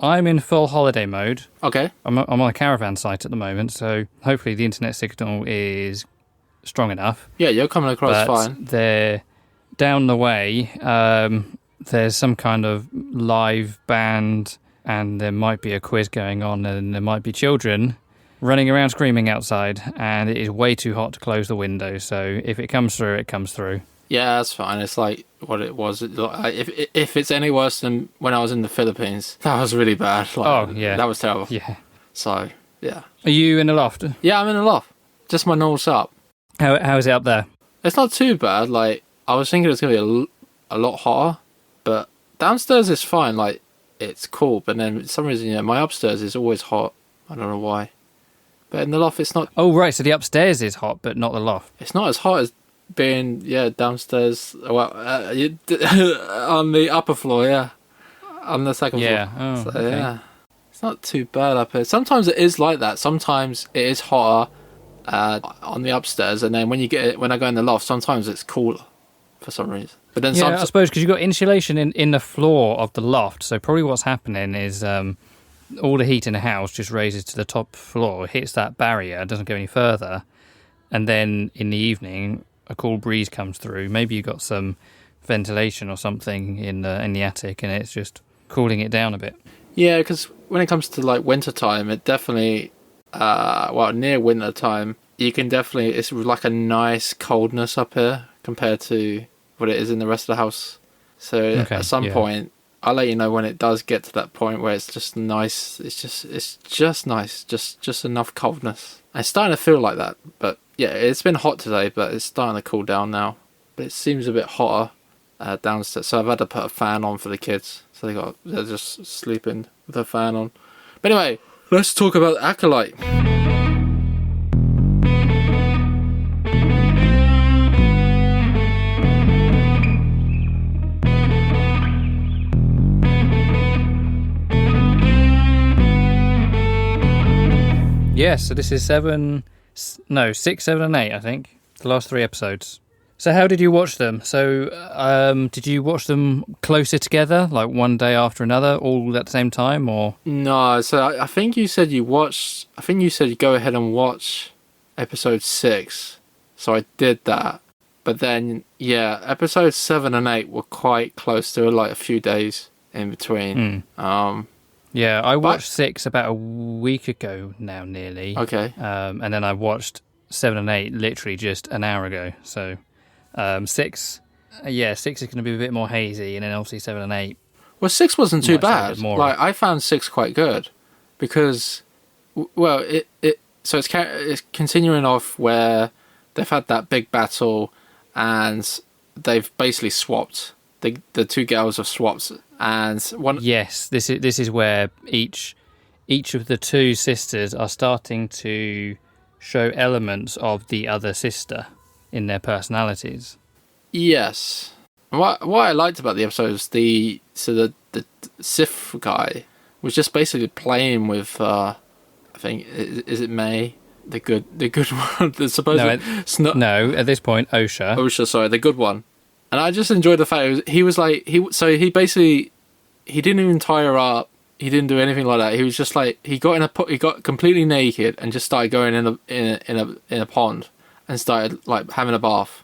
I'm in full holiday mode. Okay. I'm on a caravan site at the moment, so hopefully the internet signal is strong enough. Yeah, you're coming across fine. They're down the way. There's some kind of live band, and there might be a quiz going on, and there might be children running around screaming outside, and it is way too hot to close the window. So if it comes through, it comes through. Yeah, that's fine. It's like what it was. If it's any worse than when I was in the Philippines, that was really bad. Like, that was terrible. Yeah. So yeah. Are you in the loft? Yeah, I'm in the loft. Just my normal setup. How is it up there? It's not too bad. Like I was thinking it's gonna be a lot hotter, but downstairs is fine. Like it's cool, but then for some reason, my upstairs is always hot. I don't know why. But in the loft, it's not. Oh right, so the upstairs is hot, but not the loft. It's not as hot as being downstairs. Well, on the upper floor, on the second floor. Oh, so, okay. Yeah, it's not too bad up here. Sometimes it is like that. Sometimes it is hotter on the upstairs, and then when I go in the loft, sometimes it's cooler for some reason. But then I suppose because you've got insulation in the floor of the loft, so probably what's happening is all the heat in the house just raises to the top floor, hits that barrier, doesn't go any further, and then in the evening a cool breeze comes through. Maybe you've got some ventilation or something in the attic, and it's just cooling it down a bit. Yeah, because when it comes to like winter time, it definitely near winter time, you can definitely, it's like a nice coldness up here compared to what it is in the rest of the house. So at some point, I'll let you know when it does get to that point where it's just nice. It's just nice, just enough coldness. And it's starting to feel like that, but yeah, it's been hot today, but it's starting to cool down now. But it seems a bit hotter downstairs, so I've had to put a fan on for the kids. So they're just sleeping with a fan on. But anyway, let's talk about Acolyte. Yes, so this is 6, 7 and 8, I think. The last 3 episodes. So how did you watch them? So did you watch them closer together, like one day after another, all at the same time, or? No, so I think you said you go ahead and watch episode 6. So I did that. But then, episodes 7 and 8 were quite close. There were like a few days in between. Yeah, I watched 6 about a week ago now, nearly. Okay. And then I watched 7 and 8 literally just an hour ago. So 6 is going to be a bit more hazy, and then obviously 7 and 8. Well, 6 wasn't too bad. Like I found 6 quite good because, well, it's continuing off where they've had that big battle, and they've basically swapped. The two girls have swapped. And one. Yes, this is where each of the two sisters are starting to show elements of the other sister in their personalities. Yes. What I liked about the episode was the Sif guy was just basically playing with I think is it May, the good one, the supposed no, at this point Osha, sorry, the good one. And I just enjoyed the fact he didn't even tie her up. He didn't do anything like that. He was just like he got completely naked and just started going in a pond and started like having a bath.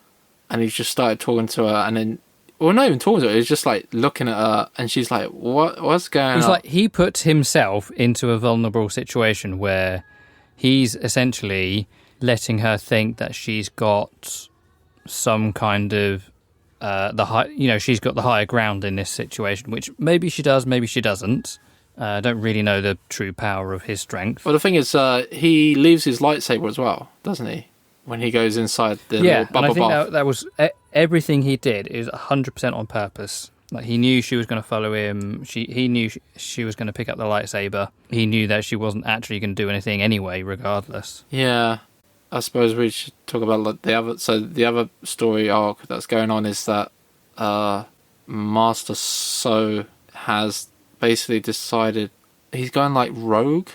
And he just started talking to her, and then not even talking to her. He was just like looking at her, and she's like, "What's going on?" It's like he put himself into a vulnerable situation where he's essentially letting her think that she's got some kind of she's got the higher ground in this situation, which maybe she does, maybe she doesn't. I don't really know the true power of his strength. Well, the thing is, he leaves his lightsaber as well, doesn't he? When he goes inside the little bubble bath. And I think that was everything he did is 100% on purpose. Like he knew she was going to follow him. He knew she was going to pick up the lightsaber. He knew that she wasn't actually going to do anything anyway, regardless. Yeah. I suppose we should talk about like the other story arc that's going on is that Master So has basically decided he's going like rogue,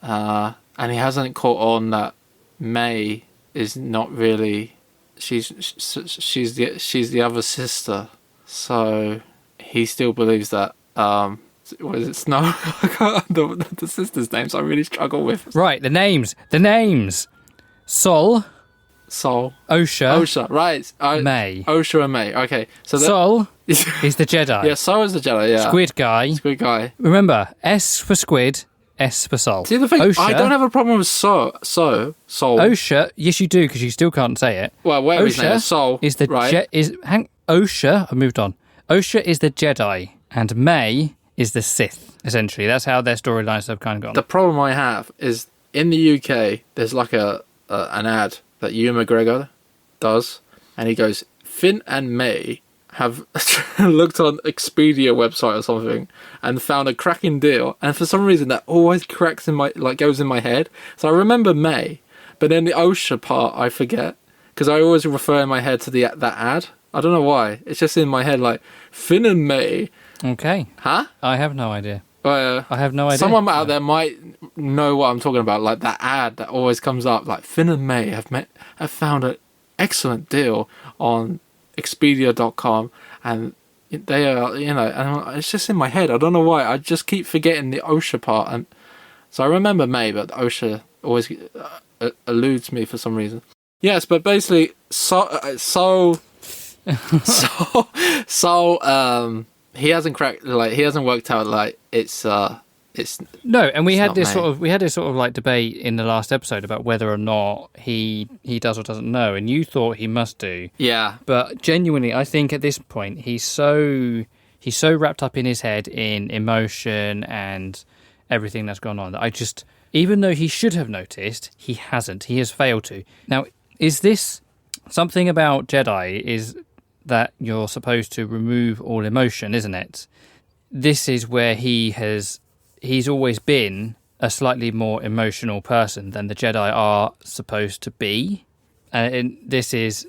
and he hasn't caught on that May is not really she's the other sister, so he still believes that Was it Snow? The sisters' names I really struggle with. Right, the names. Sol, Osha, right. May. Osha and May. Okay. So Sol is the Jedi. Yeah, Sol is the Jedi, yeah. Squid guy. Remember, S for squid, S for Sol. See, the thing, Osha, I don't have a problem with Sol. Osha, yes you do, because you still can't say it. Well, whatever his name is, Sol. Is the right? Osha, I've moved on. Osha is the Jedi, and May is the Sith, essentially. That's how their storylines have kind of gone. The problem I have is, in the UK, there's like an ad that Ewan McGregor does, and he goes, Finn and May have looked on Expedia website or something and found a cracking deal, and for some reason that always cracks in my, like, goes in my head. So I remember May, but then the Osha part I forget, because I always refer in my head to that ad. I don't know why. It's just in my head, like, Finn and May. Okay. Huh? I have no idea. I have no idea. Someone out there might know what I'm talking about, like that ad that always comes up, like Finn and May have found an excellent deal on Expedia.com, and they are, and it's just in my head. I don't know why. I just keep forgetting the Osha part, and so I remember May, but Osha always eludes me for some reason. Yes, but basically, he hasn't cracked, like, he hasn't worked out, like, it's no, and we had this sort of like debate in the last episode about whether or not he does or doesn't know, and you thought he must do. Yeah. But genuinely, I think at this point he's so wrapped up in his head in emotion and everything that's gone on that I just, even though he should have noticed, he hasn't. He has failed to. Now, is this something about Jedi? Is that you're supposed to remove all emotion, isn't it? This is where he's always been a slightly more emotional person than the Jedi are supposed to be. And this is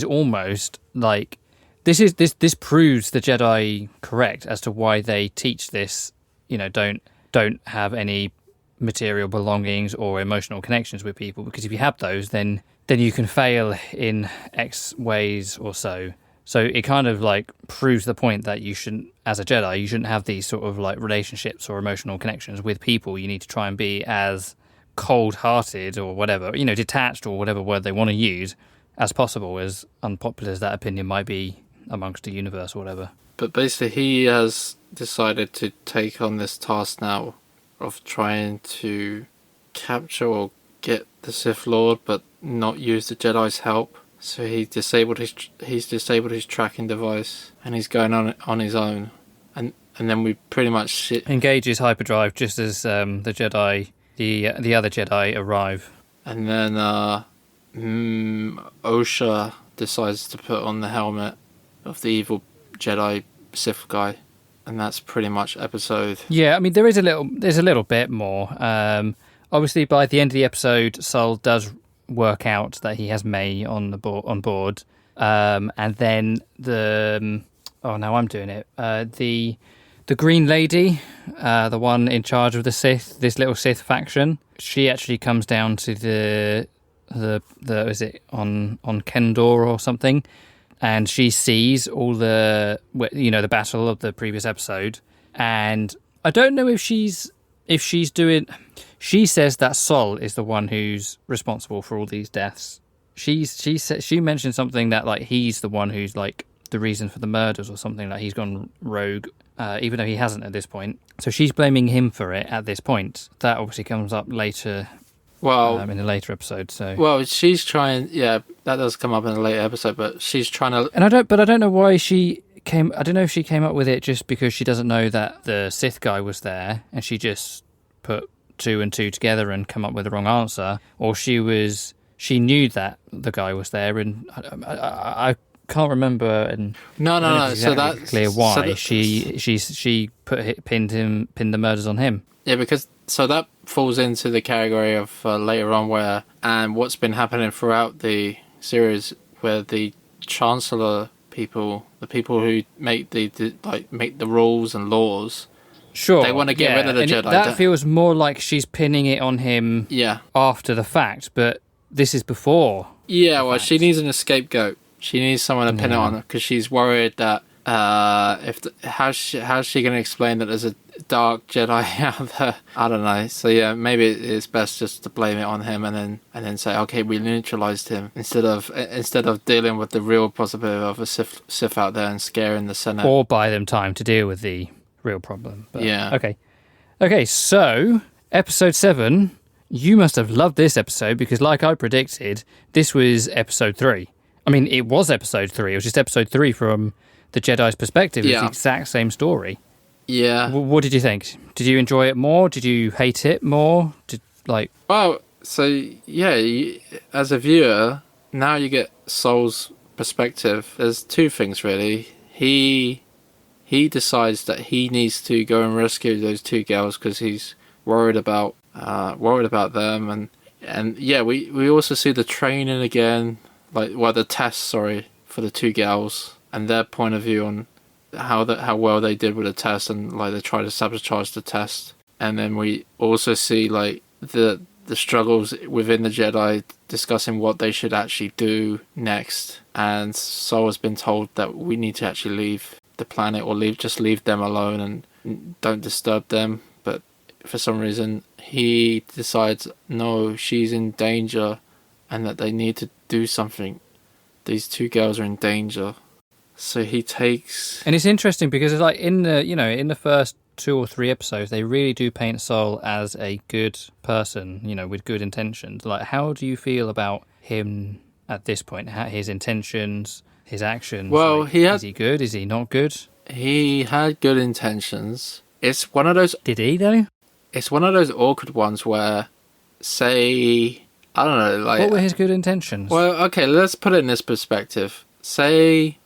almost like this proves the Jedi correct as to why they teach this, don't have any material belongings or emotional connections with people, because if you have those, then you can fail in X ways or so. So it kind of like proves the point that you shouldn't, as a Jedi, you shouldn't have these sort of like relationships or emotional connections with people. You need to try and be as cold-hearted or whatever, detached or whatever word they want to use as possible, as unpopular as that opinion might be amongst the universe or whatever. But basically he has decided to take on this task now of trying to capture or get the Sith Lord, but not use the Jedi's help. So he's disabled his tracking device, and he's going on his own, and then we pretty much engages hyperdrive just as the Jedi, the other Jedi arrive, and then Osha decides to put on the helmet of the evil Jedi Sith guy, and that's pretty much episode. Yeah, I mean there's a little bit more. Obviously, by the end of the episode, Sol does work out that he has May on board, and then now I'm doing it. The Green Lady, the one in charge of the Sith, this little Sith faction, she actually comes down to the is it on Kendor or something, and she sees all the battle of the previous episode, and I don't know if she's doing. She says that Sol is the one who's responsible for all these deaths. She mentioned something that like he's the one who's like the reason for the murders or something, like he's gone rogue, even though he hasn't at this point. So she's blaming him for it at this point. That obviously comes up later. Well, in a later episode. So she's trying. Yeah, that does come up in a later episode, but she's trying to. And I don't know why she came. I don't know if she came up with it just because she doesn't know that the Sith guy was there, and she just put 2 and 2 together and come up with the wrong answer, or she knew that the guy was there, and I can't remember. And no. Exactly so that's clear why she pinned the murders on him. Yeah, because so that falls into the category of later on and what's been happening throughout the series, where the Chancellor people, the people who make the rules and laws. Sure, they want to get rid of the Jedi. That feels more like she's pinning it on him after the fact, but this is before. Yeah, well, she needs a scapegoat. She needs someone to pin it on, because she's worried that How's she going to explain that there's a dark Jedi out there? I don't know. So yeah, maybe it's best just to blame it on him and then say, okay, we neutralized him instead of dealing with the real possibility of a Sith out there and scaring the Senate, or buy them time to deal with the real problem. But, yeah. Okay. So episode 7. You must have loved this episode because, like I predicted, this was episode 3. I mean, it was episode 3. It was just episode 3 from the Jedi's perspective. It's the exact same story. Yeah. What did you think? Did you enjoy it more? Did you hate it more? Well, so yeah, as a viewer, now you get Sol's perspective. There's two things really. He decides that he needs to go and rescue those two girls because he's worried about them, and yeah, we also see the training again, the test, for the two girls and their point of view on how well they did with the test, and like they try to sabotage the test. And then we also see like the struggles within the Jedi discussing what they should actually do next. And Sol has been told that we need to actually leave the planet, or leave them alone and don't disturb them. But for some reason he decides no, she's in danger and that they need to do something. These two girls are in danger. So he takes... And it's interesting because it's like in the first 2 or 3 episodes, they really do paint Sol as a good person, with good intentions. Like, how do you feel about him at this point? His intentions, his actions? Well, is he good? Is he not good? He had good intentions. It's one of those... Did he, though? It's one of those awkward ones where, say... I don't know, like... What were his good intentions? Well, okay, let's put it in this perspective. Say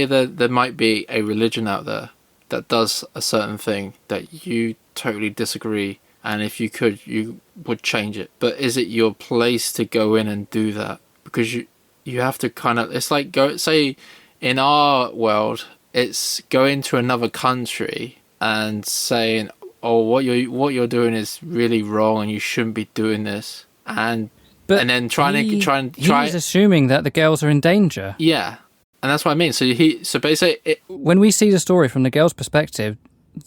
that there might be a religion out there that does a certain thing that you totally disagree, and if you could, you would change it. But is it your place to go in and do that? Because you have to kind of... It's like, say, in our world, it's going to another country and saying, oh, what you're doing is really wrong and you shouldn't be doing this. And then he's assuming that the girls are in danger. Yeah. And that's what I mean. So basically... When we see the story from the girl's perspective,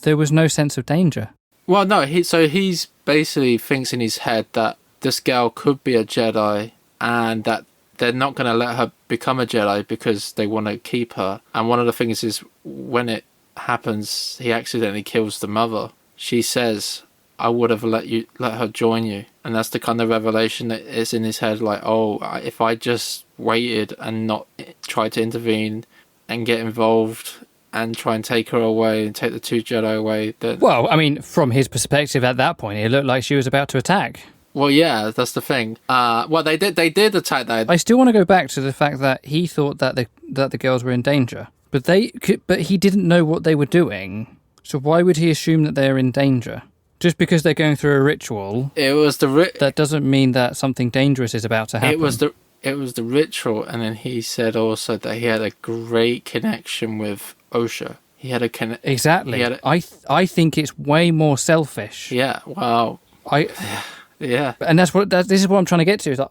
there was no sense of danger. Well, no, he's basically thinks in his head that this girl could be a Jedi and that they're not going to let her become a Jedi because they want to keep her. And one of the things is when it happens, he accidentally kills the mother. She says, I would have let her join you. And that's the kind of revelation that is in his head, like, oh, if I just waited and not tried to intervene and get involved and try and take her away and take the two Jedi away, then... Well, I mean, from his perspective at that point, it looked like she was about to attack. Well, yeah, that's the thing. Well, they did attack that. I still want to go back to the fact that he thought that the girls were in danger, but he didn't know what they were doing. So why would he assume that they're in danger? Just because they're going through a ritual, that doesn't mean that something dangerous is about to happen. It was the ritual, and then he said also that he had a great connection with Osha. He had a exactly. I think it's way more selfish. Yeah. Wow. Yeah. And this is what I'm trying to get to. Is that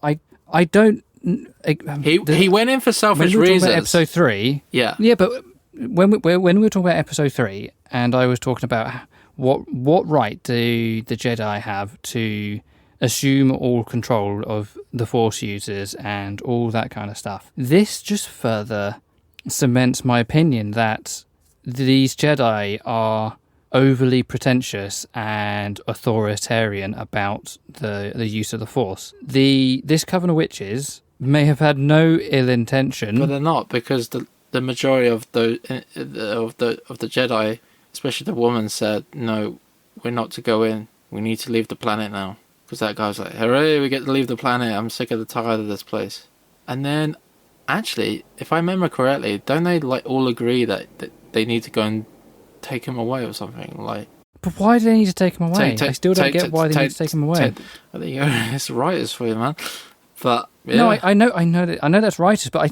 I don't. He went in for selfish reasons. About episode 3. Yeah. Yeah, but when we were talking about episode 3, and I was talking about what right do the Jedi have to assume all control of the Force users and all that kind of stuff. This just further cements my opinion that these Jedi are overly pretentious and authoritarian about the use of the Force. This Coven of Witches may have had no ill intention, but they're not, because the majority of the Jedi, especially the woman, said, no, we're not to go in. We need to leave the planet now. Because that guy was like, hooray, we get to leave the planet. I'm sick of the tired of this place. And then, actually, if I remember correctly, don't they like all agree that they need to go and take him away or something? Like, but why do they need to take him away? I still don't get why they need to take him away. There you go. It's writers for you, man. But yeah. No, I know that's writers, but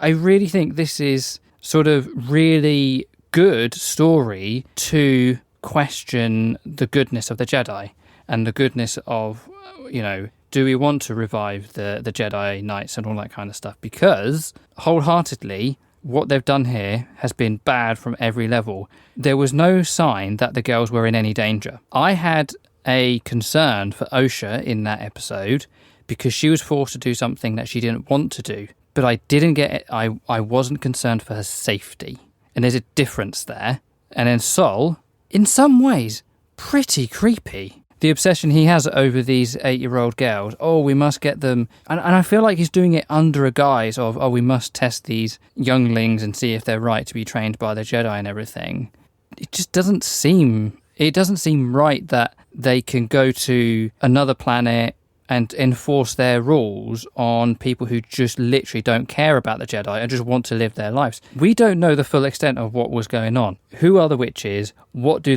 I really think this is sort of really good story to question the goodness of the Jedi and the goodness of, do we want to revive the Jedi Knights and all that kind of stuff? Because wholeheartedly, what they've done here has been bad from every level. There was no sign that the girls were in any danger. I had a concern for Osha in that episode because she was forced to do something that she didn't want to do. But I didn't get it. I wasn't concerned for her safety. And there's a difference there. And then Sol, in some ways, pretty creepy. The obsession he has over these 8-year-old girls. Oh, we must get them. And I feel like he's doing it under a guise of, oh, we must test these younglings and see if they're right to be trained by the Jedi and everything. It just doesn't seem... It doesn't seem right that they can go to another planet and enforce their rules on people who just literally don't care about the Jedi and just want to live their lives. We don't know the full extent of what was going on. Who are the witches? What do?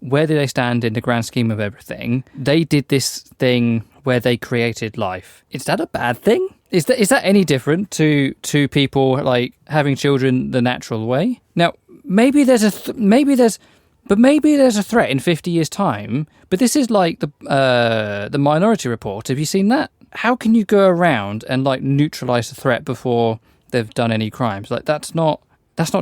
Where do they stand in the grand scheme of everything? They did this thing where they created life. Is that a bad thing? Is that any different to people like having children the natural way? Now, maybe there's a threat in 50 years' time. But this is like the Minority Report. Have you seen that? How can you go around and like neutralize the threat before they've done any crimes? Like that's not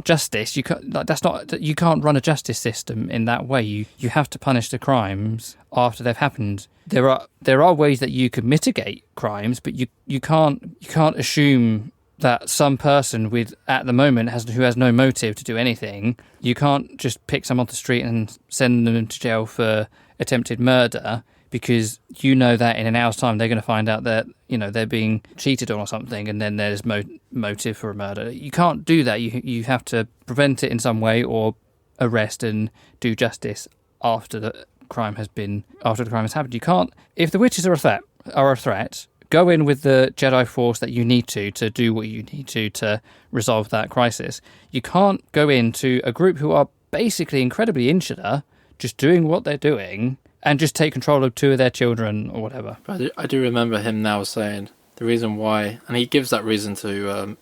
justice. You can't run a justice system in that way. You have to punish the crimes after they've happened. There are ways that you can mitigate crimes, but you can't assume that some person at the moment who has no motive to do anything. You can't just pick someone off the street and send them to jail for attempted murder because you know that in an hour's time they're going to find out that they're being cheated on or something, and then there's motive for a murder. You can't do that. You have to prevent it in some way or arrest and do justice after the crime has happened. You can't, if the witches are a threat. Go in with the Jedi Force that you need to do what you need to resolve that crisis. You can't go into a group who are basically incredibly insular, just doing what they're doing, and just take control of 2 of their children or whatever. I do remember him now saying the reason why, and he gives that reason to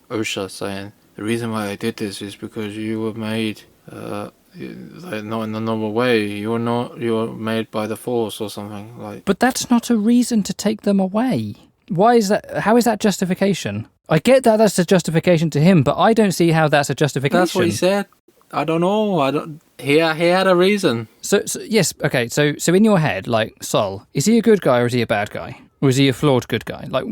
Osha, saying the reason why I did this is because you were made like not in the normal way. You're made by the Force or something like. But that's not a reason to take them away. Why is that? How is that justification? I get that that's a justification to him, but I don't see how that's a justification. That's what he said. I don't know. He had a reason. So yes, okay. So in your head, like Sol, is he a good guy or is he a bad guy? Or is he a flawed good guy? Like,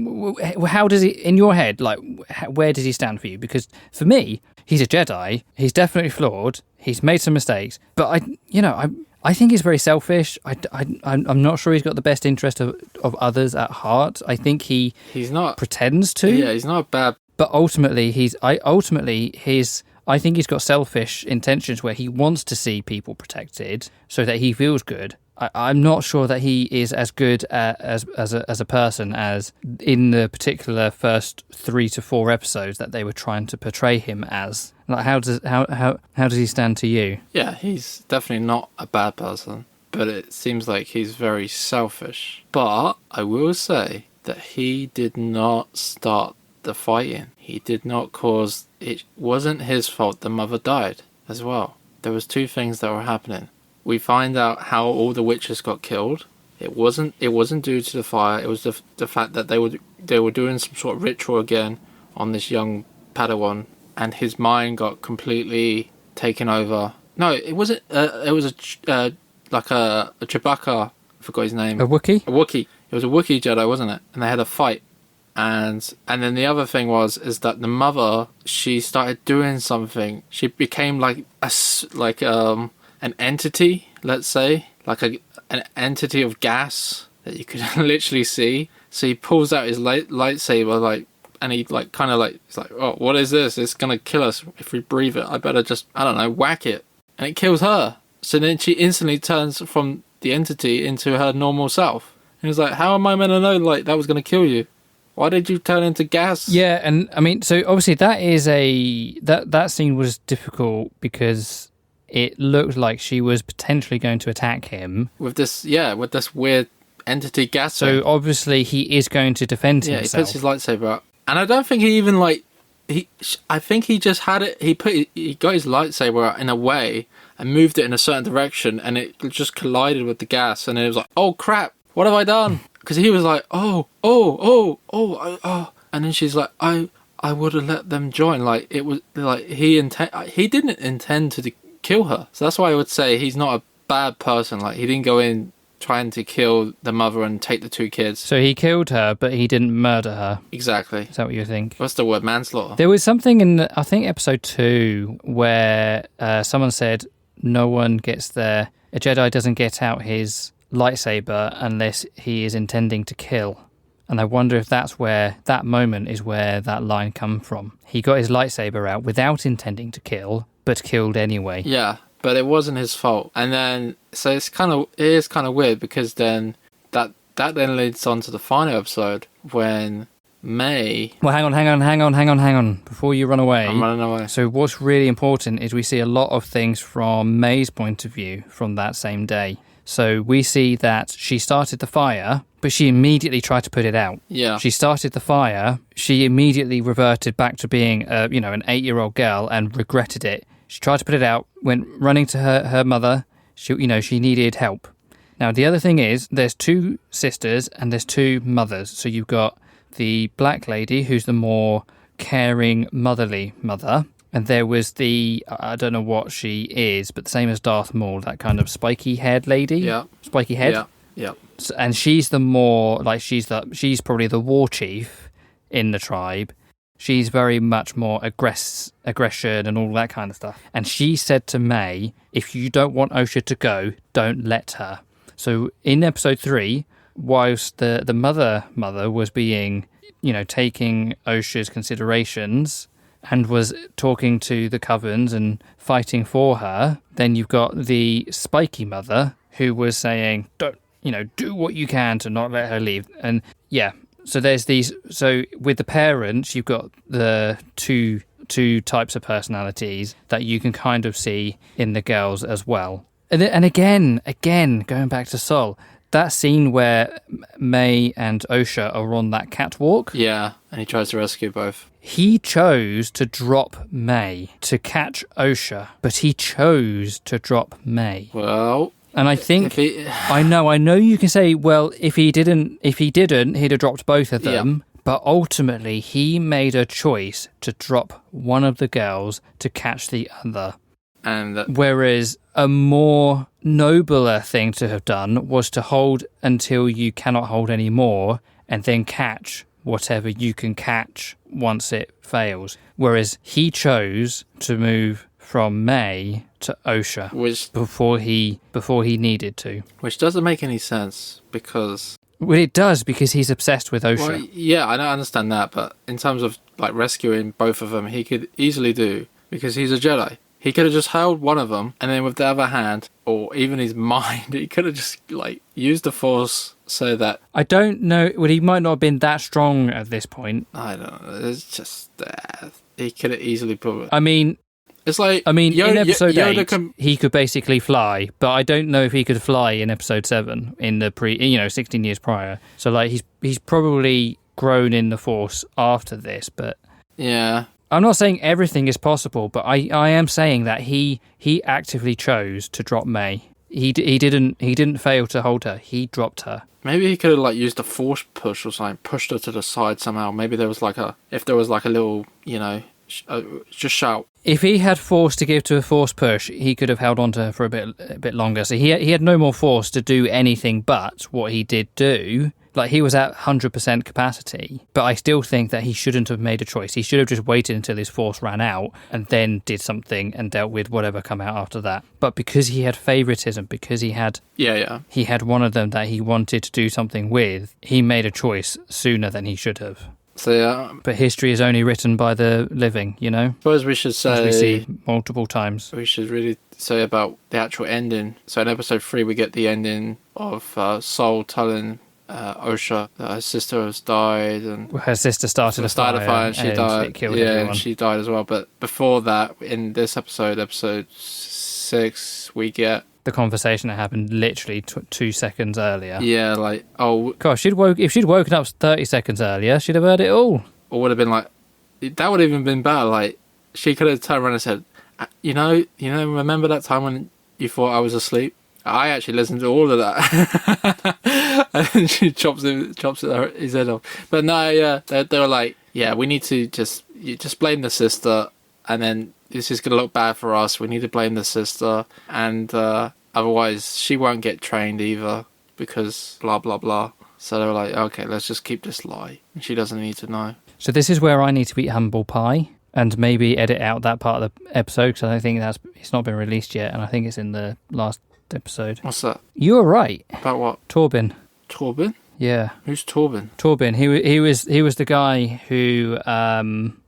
how does he, in your head, like, where does he stand for you? Because for me, he's a Jedi. He's definitely flawed. He's made some mistakes. But I think he's very selfish. I'm not sure he's got the best interest of others at heart. I think he's not pretends to. Yeah, he's not bad. But ultimately, I think he's got selfish intentions where he wants to see people protected so that he feels good. I'm not sure that he is as good as a person as in the particular first 3 to 4 episodes that they were trying to portray him as. Like, how does he stand to you? Yeah, he's definitely not a bad person, but it seems like he's very selfish. But I will say that he did not start the fighting. He did not cause. It wasn't his fault the mother died as well. There was 2 things that were happening. We find out how all the witches got killed. It wasn't due to the fire. It was the fact that they were doing some sort of ritual again on this young Padawan, and his mind got completely taken over. No, it wasn't. It was like a Chewbacca. I forgot his name. A Wookiee. A Wookiee. It was a Wookiee Jedi, wasn't it? And they had a fight. And then the other thing is that the mother, she started doing something. She became like an entity, let's say, like an entity of gas that you could literally see. So he pulls out his lightsaber, and he it's like, oh, what is this? It's gonna kill us if we breathe it. I better just, I don't know, whack it, and it kills her. So then she instantly turns from the entity into her normal self. And he's like, how am I meant to know that was gonna kill you? Why did you turn into gas? Yeah, and I mean, so obviously that is that scene was difficult because it looked like she was potentially going to attack him with this weird entity gas. So obviously he is going to defend himself. Yeah, he puts his lightsaber up, and I don't think he even I think he just had it. He got his lightsaber out in a way and moved it in a certain direction, and it just collided with the gas, and it was like, oh crap, what have I done? Because he was like, oh, and then she's like, I I would have let them join. Like, it was like he didn't intend to kill her. So that's why I would say he's not a bad person. Like, he didn't go in trying to kill the mother and take the 2 kids. So he killed her, but he didn't murder her. Exactly. Is that what you think? What's the word? Manslaughter. There was something in, I think, episode 2 where someone said no one gets there. A Jedi doesn't get out his lightsaber unless he is intending to kill. And I wonder if that's where that moment is where that line come from. He got his lightsaber out without intending to kill, but killed anyway. Yeah. But it wasn't his fault. And then, so it is kind of weird because then that then leads on to the final episode when May... Well, hang on. Before you run away. I'm running away. So what's really important is we see a lot of things from May's point of view from that same day. So we see that she started the fire, but she immediately tried to put it out. Yeah. She started the fire. She immediately reverted back to being, an 8-year-old girl and regretted it. She tried to put it out, went running to her mother. She needed help. Now, the other thing is there's 2 sisters and there's 2 mothers. So you've got the black lady, who's the more caring, motherly mother. And there was the, I don't know what she is, but the same as Darth Maul, that kind of spiky-haired lady. Yeah. Spiky head. Yeah. Yeah. So, and she's the more, like, she's probably the war chief in the tribe. She's very much more aggression and all that kind of stuff. And she said to May, if you don't want Osha to go, don't let her. So in episode 3, whilst the mother was being, taking Osha's considerations and was talking to the Covens and fighting for her, then you've got the spiky mother who was saying, don't, do what you can to not let her leave. And yeah. So there's these. So with the parents, you've got the two types of personalities that you can kind of see in the girls as well. And again, going back to Sol, that scene where May and Osha are on that catwalk. Yeah, and he tries to rescue both. He chose to drop May to catch Osha, but he chose to drop May. Well. And I think I know you can say, well, if he didn't, he'd have dropped both of them. Yeah. But ultimately, he made a choice to drop one of the girls to catch the other. Whereas a more nobler thing to have done was to hold until you cannot hold anymore, and then catch whatever you can catch once it fails. Whereas he chose to move from May to Osha, before he needed to. Which doesn't make any sense because... Well, it does, because he's obsessed with Osha. Well, yeah, I don't understand that, but in terms of like rescuing both of them, he could easily do, because he's a Jedi. He could have just held one of them, and then with the other hand, or even his mind, he could have just like used the Force so that... I don't know. Well, he might not have been that strong at this point. I don't know. It's just... he could have easily put... I mean... It's like... in episode 8, he could basically fly, but I don't know if he could fly in episode 7, in the 16 years prior. So, like, he's probably grown in the Force after this, but... Yeah. I'm not saying everything is possible, but I am saying that he actively chose to drop May. He didn't fail to hold her. He dropped her. Maybe he could have like used a force push or something, pushed her to the side somehow. Maybe there was like a little, just shout. If he had force to give to a force push, he could have held on to her for a bit longer. So he had no more force to do anything but what he did do. Like, he was at 100% capacity, but I still think that he shouldn't have made a choice. He should have just waited until his force ran out and then did something and dealt with whatever come out after that. But because he had favoritism, because he had he had one of them that he wanted to do something with, he made a choice sooner than he should have. So yeah, but history is only written by the living, I suppose we should say, as we see multiple times. We should really say about the actual ending. So in episode 3, we get the ending of Sol telling Osha that her sister has died, and her sister started a fire and she died. It killed everyone. And she died as well. But before that, in this episode 6, we get the conversation that happened literally 2 seconds earlier. Yeah, like, oh gosh, if she'd woken up 30 seconds earlier, she'd have heard it all. Or would have been like, that would have even been better. Like, she could have turned around and said, remember that time when you thought I was asleep? I actually listened to all of that. And then she chops his head off. But no, yeah, they were like, yeah, we need to just, you just blame the sister, and then this is going to look bad for us. We need to blame the sister, and otherwise she won't get trained either because blah, blah, blah. So they were like, okay, let's just keep this lie. And she doesn't need to know. So this is where I need to eat humble pie and maybe edit out that part of the episode because I don't think it's not been released yet, and I think it's in the last episode. What's that? You were right. About what? Torben. Torben? Yeah. Who's Torben? Torben. He was the guy who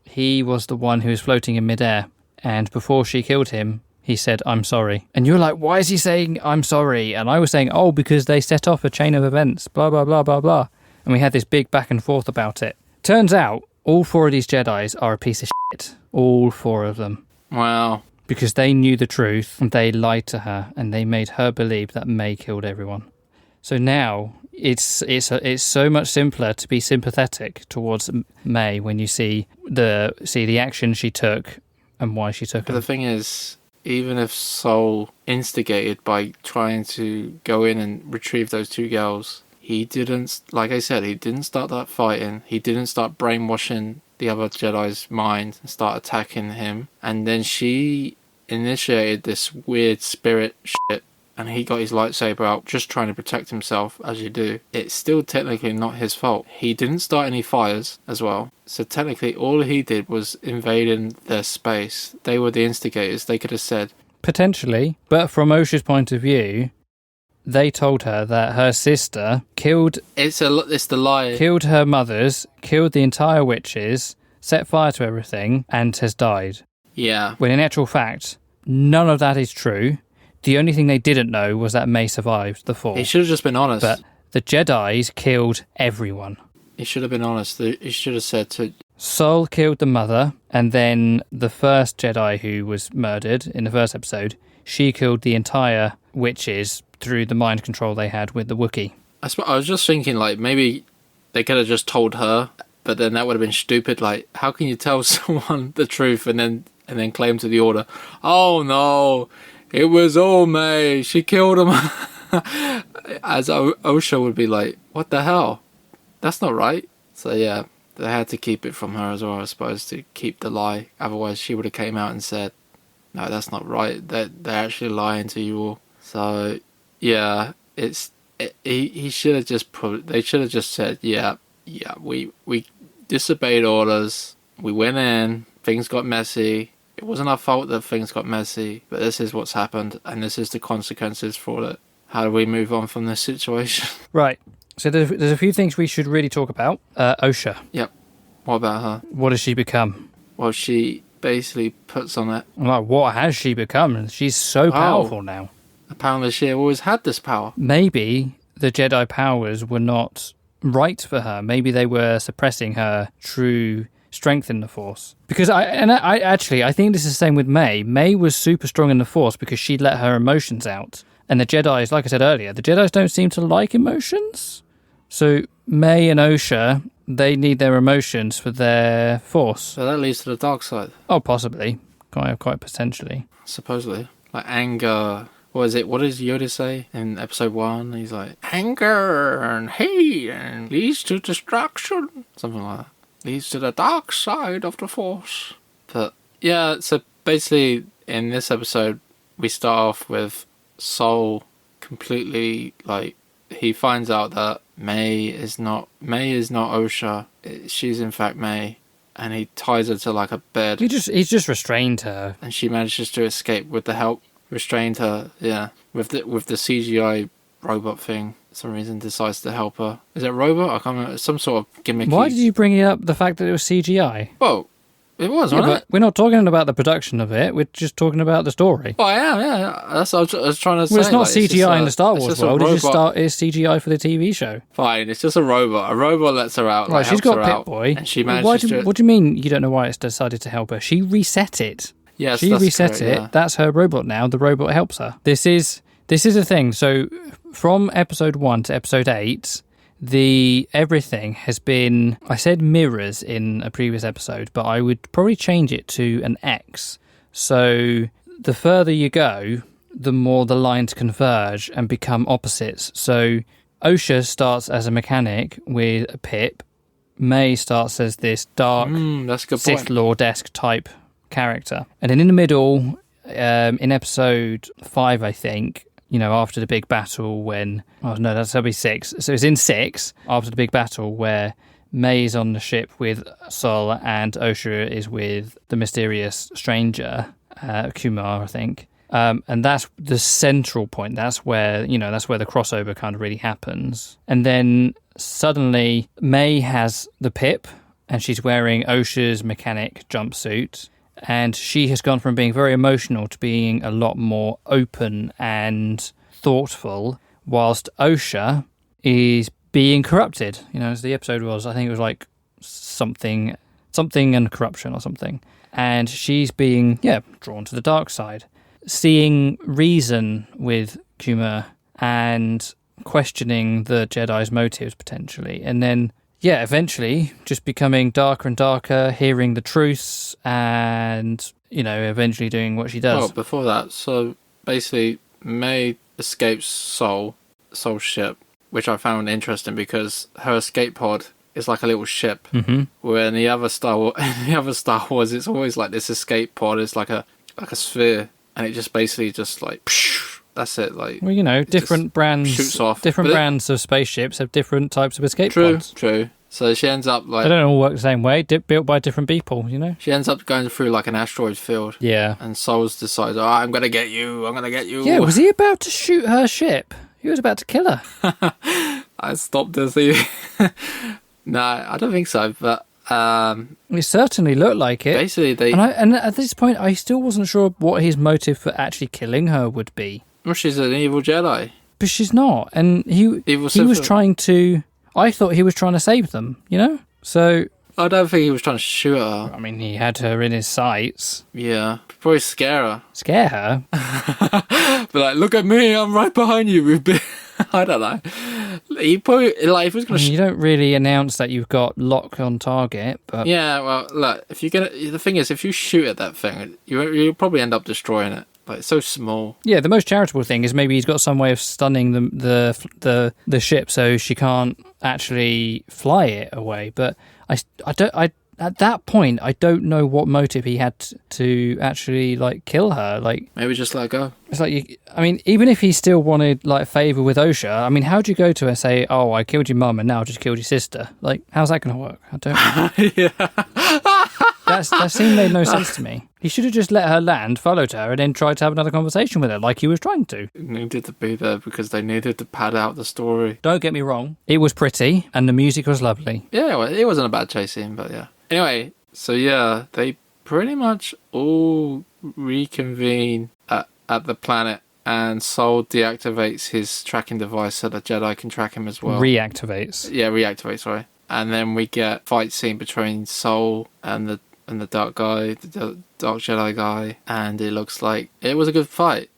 he was the one who was floating in midair, and before she killed him, he said, "I'm sorry." And you're like, "Why is he saying I'm sorry?" And I was saying, "Oh, because they set off a chain of events, blah blah blah blah blah." And we had this big back and forth about it. Turns out, all 4 of these Jedis are a piece of shit. All 4 of them. Wow. Because they knew the truth, and they lied to her, and they made her believe that May killed everyone. So now it's so much simpler to be sympathetic towards May when you see the action she took and why she took it. But the thing is, even if Sol instigated by trying to go in and retrieve those 2 girls, he didn't, like I said, he didn't start that fighting. He didn't start brainwashing the other Jedi's mind and start attacking him. And then she initiated this weird spirit shit, and he got his lightsaber out just trying to protect himself, as you do. It's still technically not his fault. He didn't start any fires as well. So technically all he did was invading their space. They were the instigators. They could have said... Potentially, but from Osha's point of view, they told her that her sister killed... It's the lie. Killed her mothers, killed the entire witches, set fire to everything, and has died. Yeah. When in actual fact, none of that is true. The only thing they didn't know was that May survived the fall. He should have just been honest. But the Jedis killed everyone. He should have been honest. He should have said to... Sol killed the mother, and then the first Jedi who was murdered in the first episode, she killed the entire witches through the mind control they had with the Wookiee. I was just thinking, like, maybe they could have just told her, but then that would have been stupid. Like, how can you tell someone the truth and then claim to the Order, "Oh no, it was all May, she killed him"? As Osha would be like, what the hell? That's not right. So yeah, they had to keep it from her as well, I suppose, to keep the lie. Otherwise she would have came out and said, "No, that's not right. They're actually lying to you all." So yeah, he should have just they should have just said, yeah, we disobeyed orders, we went in, things got messy. It wasn't our fault that things got messy, but this is what's happened, and this is the consequences for it. How do we move on from this situation? Right. So there's a few things we should really talk about. Osha. Yep. What about her? What has she become? Well, she basically puts on it. Like, what has she become? She's so powerful now. Apparently she always had this power. Maybe the Jedi powers were not right for her. Maybe they were suppressing her true strength in the Force. Because I think this is the same with May. May was super strong in the Force because she let her emotions out. And the Jedis, like I said earlier, the Jedis don't seem to like emotions. So May and Osha, they need their emotions for their Force. So that leads to the dark side. Oh, possibly. Quite potentially. Supposedly. Like anger. What is it? What does Yoda say in episode 1? He's like, anger and hate and leads to destruction. Something like that. Leads to the dark side of the Force. But yeah, so basically in this episode, we start off with Sol completely, like, he finds out that May is not Osha. She's in fact May. And he ties her to like a bed. He's just restrained her. And she manages to escape with the help. Restrained her, yeah. With the CGI robot thing. For some reason decides to help her. Is it a robot? I can't remember. It's some sort of gimmicky. Why did you bring up the fact that it was CGI? Well, it was, yeah, wasn't it? We're not talking about the production of it. We're just talking about the story. Oh, I am, yeah. That's what I was trying to say. Well, it's not like, CGI in the Star Wars world. It's CGI for the TV show. Fine, it's just a robot. A robot lets her out. Right, like, she's got Pip Pip Boy. And she manages to... What do you mean you don't know why it's decided to help her? She reset it. Yes, she reset it. Yeah. That's her robot now. The robot helps her. This is the thing. So from episode 1 to episode 8, everything has been, I said mirrors in a previous episode, but I would probably change it to an X. So the further you go, the more the lines converge and become opposites. So Osha starts as a mechanic with Pip, May starts as this dark That's a good Sith point. Lord-esque type character. And then in the middle, in episode 5, I think, after the big battle when... Oh, no, that'll be 6. So it's in 6, after the big battle, where May's on the ship with Sol and Osha is with the mysterious stranger, Kumar, I think. And that's the central point. That's where, that's where the crossover kind of really happens. And then suddenly May has the pip and she's wearing Osha's mechanic jumpsuit. And she has gone from being very emotional to being a lot more open and thoughtful, whilst Osha is being corrupted. As the episode was, I think it was like something and corruption or something. And she's being, drawn to the dark side. Seeing reason with Kumar and questioning the Jedi's motives potentially. And then, eventually just becoming darker and darker, hearing the truths and, eventually doing what she does. Well, before that, so basically May escapes Sol's ship, which I found interesting because her escape pod is like a little ship. Mm-hmm. Where in the other Star Wars, it's always like this escape pod is like a sphere. And it just basically that's it. Like, well, different brands shoots off. Different brands of spaceships have different types of escape pods. True. So she ends up They don't all work the same way. Built by different people, She ends up going through like an asteroid field. Yeah. And Sol's decides, I'm gonna get you. Yeah. Was he about to shoot her ship? He was about to kill her. I stopped this. No, I don't think so. But it certainly looked like it. Basically, and at this point, I still wasn't sure what his motive for actually killing her would be. Well, she's an evil Jedi, but she's not. And he was trying to. I thought he was trying to save them. So I don't think he was trying to shoot her. I mean, he had her in his sights. Yeah, probably scare her. Scare her. But like, look at me, I'm right behind you. I don't know. He probably if he was going to. You don't really announce that you've got lock on target, but yeah. Well, look, if you're gonna, the thing is, if you shoot at that thing, you'll probably end up destroying it. Like, it's so small. Yeah, the most charitable thing is maybe he's got some way of stunning the ship so she can't actually fly it away. But at that point, I don't know what motive he had to actually kill her. Maybe just let her go. It's even if he still wanted favor with Osha, how'd you go to her and say, "Oh, I killed your mum and now I just killed your sister"? How's that going to work? I don't know. Yeah. That scene made no sense to me. He should have just let her land, followed her, and then tried to have another conversation with her like he was trying to. It needed to be there because they needed to pad out the story. Don't get me wrong. It was pretty, and the music was lovely. Yeah, well, it wasn't a bad chase scene, but yeah. Anyway, so yeah, they pretty much all reconvene at the planet, and Sol deactivates his tracking device so the Jedi can track him as well. Reactivates. Yeah, reactivates, sorry. And then we get a fight scene between Sol and the dark guy, the dark Jedi guy, and it looks like it was a good fight.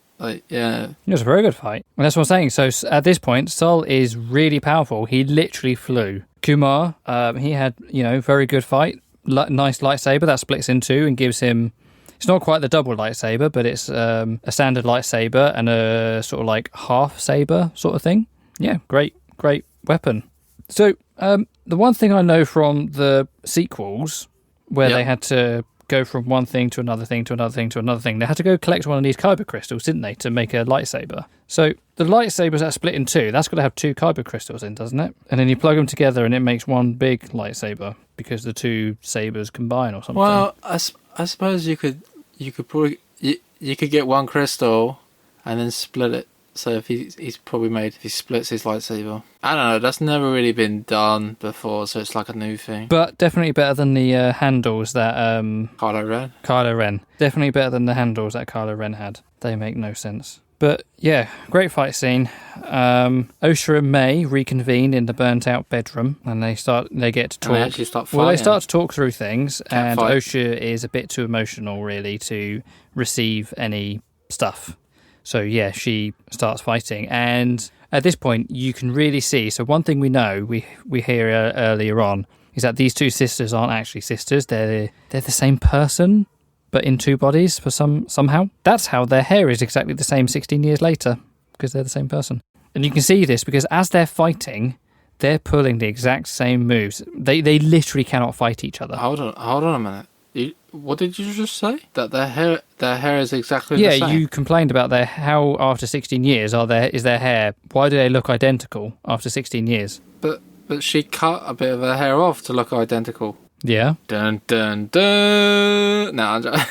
Yeah. It was a very good fight. And that's what I'm saying. So at this point, Sol is really powerful. He literally flew. Kumar, he had, very good fight. Nice lightsaber that splits in two and gives him... It's not quite the double lightsaber, but it's a standard lightsaber and a sort of half saber sort of thing. Yeah, great weapon. So the one thing I know from the sequels, where they had to go from one thing to another thing to another thing to another thing, they had to go collect one of these kyber crystals, didn't they, to make a lightsaber? So the lightsabers that split in two, that's got to have two kyber crystals in, doesn't it? And then you plug them together and it makes one big lightsaber because the two sabers combine or something. Well, I suppose you could probably you could get one crystal and then split it. So if he splits his lightsaber. I don't know, that's never really been done before, so it's like a new thing. But definitely better than the handles that... Kylo Ren. Definitely better than the handles that Kylo Ren had. They make no sense. But yeah, great fight scene. Osha and May reconvene in the burnt out bedroom and they get to talk. And they actually start fighting. Well, they start to talk through things and fight. Osha is a bit too emotional really to receive any stuff. So yeah, she starts fighting, and at this point you can really see. So one thing we know, we hear earlier on, is that these two sisters aren't actually sisters. They're the same person, but in two bodies for somehow. That's how their hair is exactly the same 16 years later, because they're the same person. And you can see this because as they're fighting, they're pulling the exact same moves. They literally cannot fight each other. Hold on a minute. What did you just say? That their hair is exactly the same? Yeah, you complained about how after 16 years is their hair. Why do they look identical after 16 years? But she cut a bit of her hair off to look identical. Yeah. Dun dun dun. No, I'm just...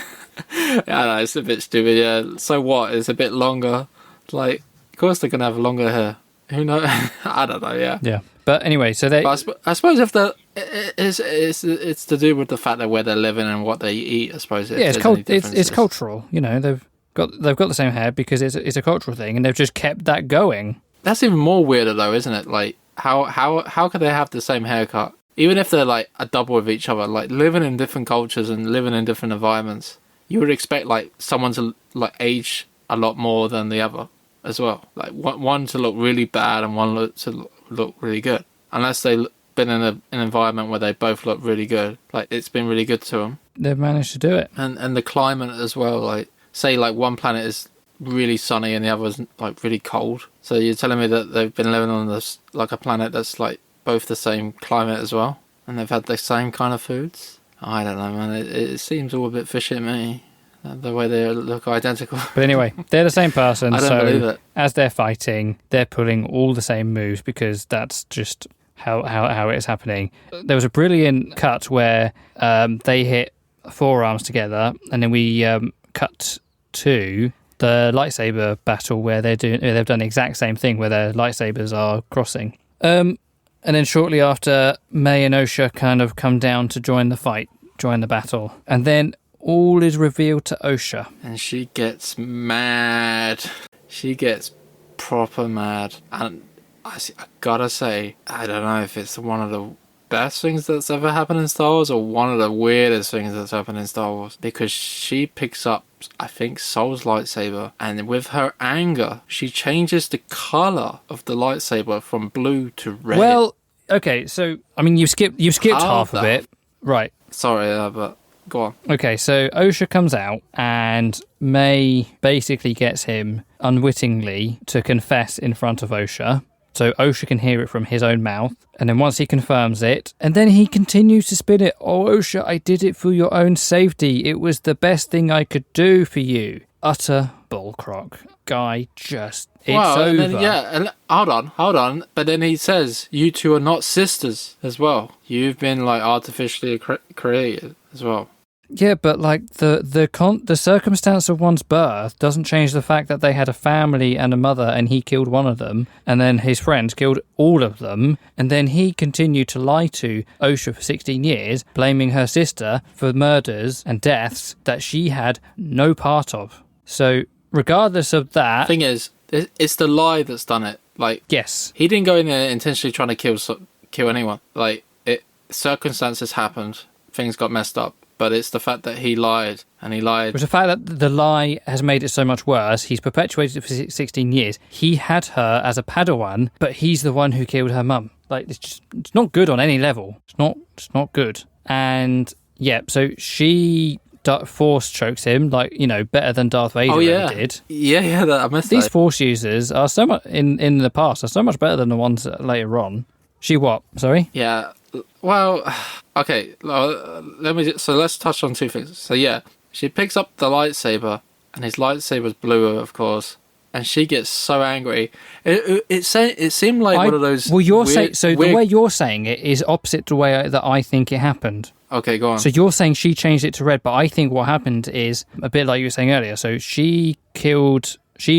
yeah, no, it's a bit stupid. Yeah. So what? It's a bit longer. Like, of course they're gonna have longer hair. Who knows? I don't know. Yeah. Yeah. But anyway, so they. But I suppose if it's to do with the fact that where they're living and what they eat. I suppose. Yeah, it's cultural. You know, they've got the same hair because it's a cultural thing, and they've just kept that going. That's even more weirder, though, isn't it? Like, how could they have the same haircut, even if they're like a double of each other? Like, living in different cultures and living in different environments, you would expect like someone to like age a lot more than the other as well. Like one to look really bad and one to look really good. Unless they've been in an environment where they both look really good, like it's been really good to them. They've managed to do it, and the climate as well. Like, say like one planet is really sunny and the other's like really cold. So you're telling me that they've been living on this like a planet that's like both the same climate as well, and they've had the same kind of foods? I don't know, man. It seems all a bit fishy to me, the way they look identical. But anyway, they're the same person. I don't believe it. As they're fighting, they're pulling all the same moves because that's just how it is happening. There was a brilliant cut where they hit forearms together, and then we cut to the lightsaber battle where they've done the exact same thing where their lightsabers are crossing. And then shortly after, May and Osha kind of come down to join the battle. And then all is revealed to Osha. And she gets mad. She gets proper mad. And I gotta say, I don't know if it's one of the best things that's ever happened in Star Wars or one of the weirdest things that's happened in Star Wars, because she picks up, I think, Sol's lightsaber, and with her anger she changes the colour of the lightsaber from blue to red. Well, okay, so I mean you skipped half of it, right? Sorry, but go on. Okay, so Osha comes out and May basically gets him unwittingly to confess in front of Osha. So Osha can hear it from his own mouth. And then once he confirms it, and then he continues to spin it. Oh, Osha, I did it for your own safety. It was the best thing I could do for you. Utter bullcrock. Guy it's over. And then, hold on. But then he says, you two are not sisters as well. You've been like artificially created as well. Yeah, but like the circumstance of one's birth doesn't change the fact that they had a family and a mother, and he killed one of them, and then his friends killed all of them, and then he continued to lie to Osha for 16 years, blaming her sister for murders and deaths that she had no part of. So regardless of that, thing is, it's the lie that's done it. Like, yes, he didn't go in there intentionally trying to kill anyone. Like, circumstances happened, things got messed up. But it's the fact that he lied, and he lied. It's the fact that the lie has made it so much worse. He's perpetuated it for 16 years. He had her as a Padawan, but he's the one who killed her mum. Like, it's not good on any level. It's not good. And yeah, so she force chokes him, like, you know, better than Darth Vader ever did. Yeah, I missed These that. force users are so much in the past are so much better than the ones later on. She what? Sorry? Yeah. Well, okay. Let's touch on two things. So yeah, she picks up the lightsaber, and his lightsaber's blue, of course, and she gets so angry. It seemed like one of those. Well, you're saying so. The way you're saying it is opposite the way that I think it happened. Okay, go on. So you're saying she changed it to red, but I think what happened is a bit like you were saying earlier. So she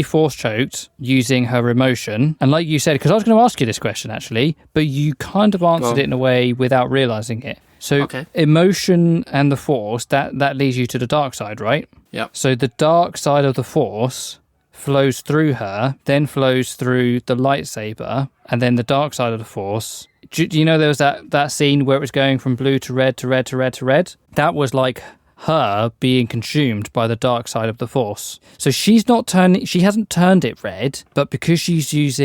force choked using her emotion. And like you said, because I was going to ask you this question actually, but you kind of answered it in a way without realizing it. So emotion and the force, that leads you to the dark side, right? Yeah. So the dark side of the force flows through her, then flows through the lightsaber, and then the dark side of the force. Do you know there was that scene where it was going from blue to red to red to red to red? That was like her being consumed by the dark side of the force. So she hasn't turned it red, but because she's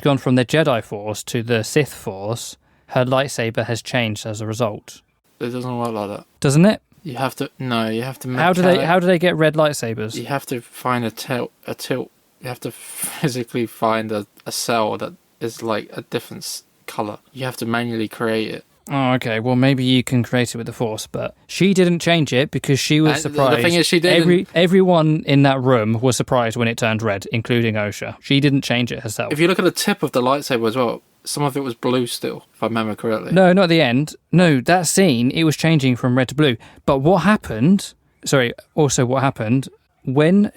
gone from the Jedi force to the Sith force, her lightsaber has changed as a result. It doesn't work like that. Doesn't it? You have to how do they get red lightsabers? You have to find a tilt. You have to physically find a cell that is like a different color. You have to manually create it. Oh, okay. Well, maybe you can create it with the Force, but she didn't change it because she was surprised. The thing is, she didn't. Everyone in that room was surprised when it turned red, including Osha. She didn't change it herself. If you look at the tip of the lightsaber as well, some of it was blue still, if I remember correctly. No, not at the end. No, that scene, it was changing from red to blue. But what happened... Sorry, also what happened... When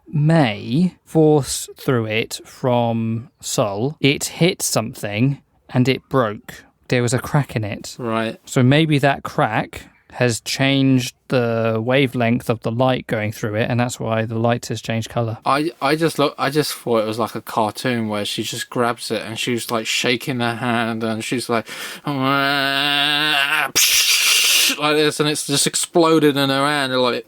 May forced through it from Sol, it hit something and it broke. There was a crack in it. Right. So maybe that crack has changed the wavelength of the light going through it, and that's why the light has changed colour. I just thought it was like a cartoon where she just grabs it and she's like shaking her hand and she's like this, and it's just exploded in her hand. Like,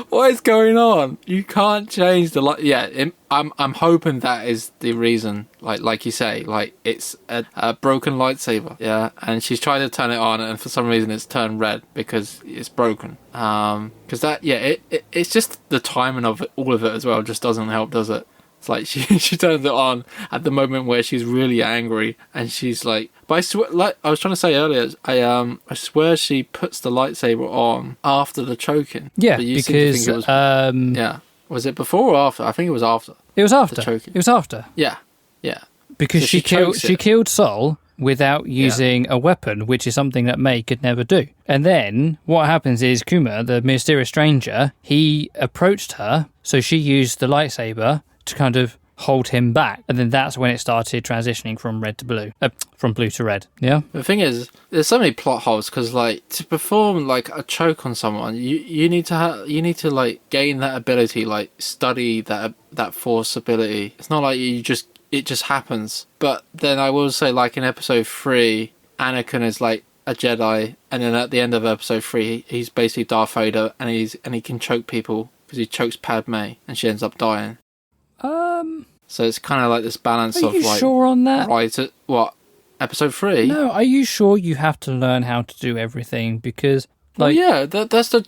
what is going on? You can't change the light. Yeah, I'm hoping that is the reason. Like you say, like it's a broken lightsaber. Yeah, and she's trying to turn it on, and for some reason it's turned red because it's broken. Because it's just the timing of all of it as well just doesn't help, does it? It's like she turns it on at the moment where she's really angry, and she's like. But I swear, like I was trying to say earlier, I swear she puts the lightsaber on after the choking. Yeah, but you because seem to think it was, yeah, was it before or after? I think it was after. It was after. The choking. It was after. Yeah. Because so she killed Sol without using a weapon, which is something that May could never do. And then what happens is Kuma, the mysterious stranger, he approached her, so she used the lightsaber to kind of hold him back, and then that's when it started transitioning from red to blue, from blue to red. Yeah. The thing is, there's so many plot holes because, like, to perform like a choke on someone, you need to like gain that ability, like study that Force ability. It's not like it just happens. But then I will say, like in episode 3, Anakin is like a Jedi, and then at the end of episode 3, he's basically Darth Vader, and he can choke people because he chokes Padme, and she ends up dying. So it's kind of like this balance of like. Are you sure on that? Right? What? Episode 3? No, are you sure you have to learn how to do everything? Because like, well, yeah, that's the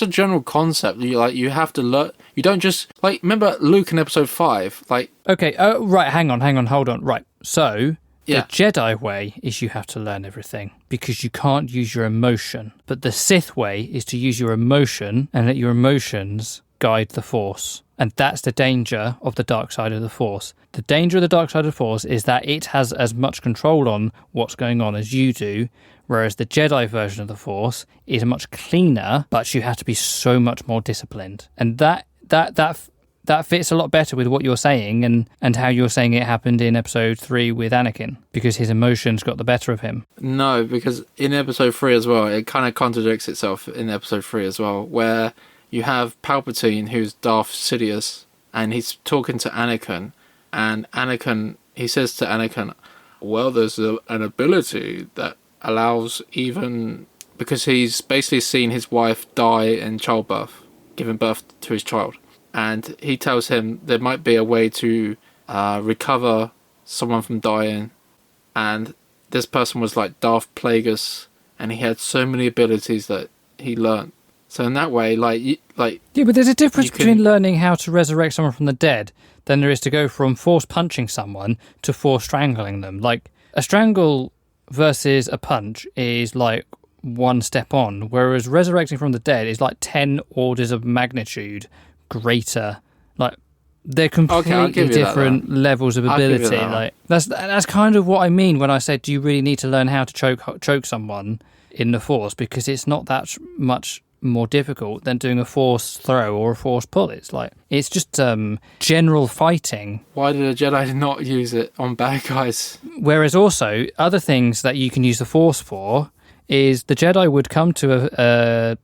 general concept. You have to learn. You don't just like remember Luke in episode 5. Like, okay, right, hang on, hold on, right. So the Jedi way is you have to learn everything because you can't use your emotion. But the Sith way is to use your emotion and let your emotions guide the Force. And that's the danger of the dark side of the Force. The danger of the dark side of the Force is that it has as much control on what's going on as you do, whereas the Jedi version of the Force is much cleaner, but you have to be so much more disciplined. And that fits a lot better with what you're saying and how you're saying it happened in episode 3 with Anakin, because his emotions got the better of him. No, because in episode 3 as well, it kind of contradicts itself in episode 3 as well, where you have Palpatine, who's Darth Sidious, and he's talking to Anakin, and Anakin, he says to Anakin, well, there's an ability that allows even... Because he's basically seen his wife die in childbirth, giving birth to his child. And he tells him there might be a way to recover someone from dying. And this person was like Darth Plagueis, and he had so many abilities that he learned. So in that way, yeah, but there's a difference between learning how to resurrect someone from the dead than there is to go from force punching someone to force strangling them. Like, a strangle versus a punch is like one step on, whereas resurrecting from the dead is like 10 orders of magnitude greater. Like, they're completely different levels of ability. Like, that's kind of what I mean when I said, do you really need to learn how to choke someone in the Force? Because it's not that much more difficult than doing a force throw or a force pull. It's just general fighting. Why did a Jedi not use it on bad guys? Whereas also other things that you can use the Force for is the Jedi would come to a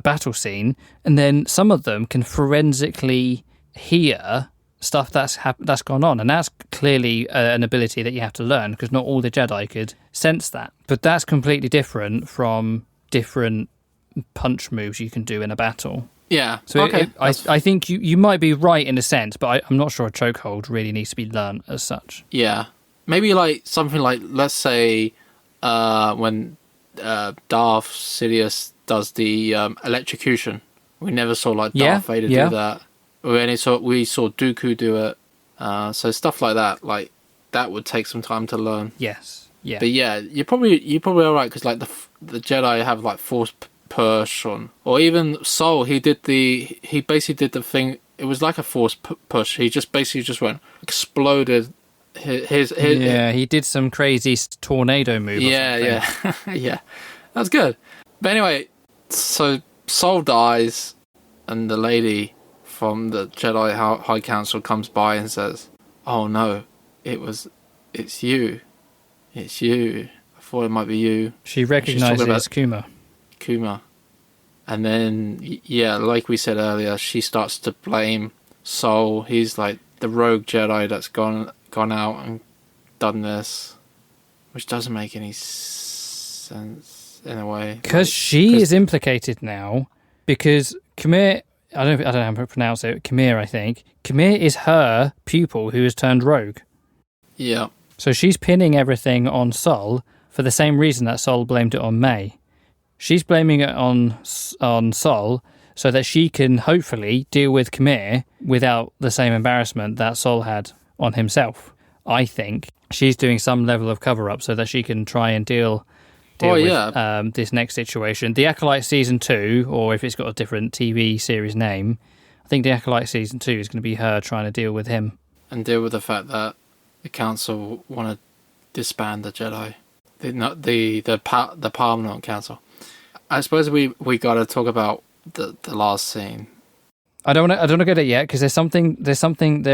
battle scene, and then some of them can forensically hear stuff that's gone on, and that's clearly an ability that you have to learn, because not all the Jedi could sense that. But that's completely different from different punch moves you can do in a battle. Yeah. So okay. I think you might be right in a sense, but I'm not sure a chokehold really needs to be learned as such. Yeah. Maybe like something like, let's say, when Darth Sidious does the electrocution. We never saw like Darth Vader do that. We saw Dooku do it. So stuff like that. Like, that would take some time to learn. Yes. Yeah. But yeah, you're probably all right, because like the Jedi have like force push or even Soul. He basically did the thing. It was like a force push. He just basically went exploded. His yeah, he did some crazy tornado move. Yeah, yeah, that's good. But anyway, so Soul dies, and the lady from the Jedi High Council comes by and says, "Oh no, it's you. It's you. I thought it might be you." She recognizes Kuma. And then, yeah, like we said earlier, she starts to blame Soul. He's like the rogue Jedi that's gone out and done this, which doesn't make any sense in a way. Because she is implicated now, because Khmer, I don't know how to pronounce it, Khmer, I think. Khmer is her pupil who has turned rogue. Yeah. So she's pinning everything on Sol for the same reason that Sol blamed it on May. She's blaming it on Sol so that she can hopefully deal with Khmer without the same embarrassment that Sol had on himself. I think she's doing some level of cover-up so that she can try and deal with this next situation. The Acolyte Season 2, or if it's got a different TV series name, I think the Acolyte Season 2 is going to be her trying to deal with him. And deal with the fact that the Council want to disband the Jedi. The Parliament Council. I suppose we got to talk about the last scene. I don't want to get it yet, because there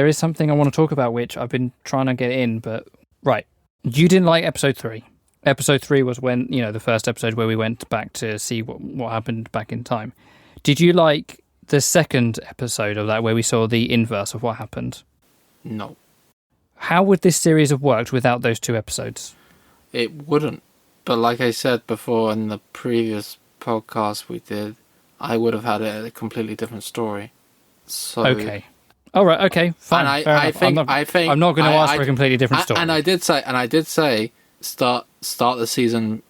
is something I want to talk about, which I've been trying to get in. But right, you didn't like episode 3. Episode 3 was when, the first episode where we went back to see what happened back in time. Did you like the second episode of that, where we saw the inverse of what happened? No. How would this series have worked without those 2 episodes? It wouldn't. But like I said before in the previous podcast we did, I would have had a completely different story. So okay. All right. Okay. Fine. I think I'm not going to ask for a completely different story. And I did say, start the season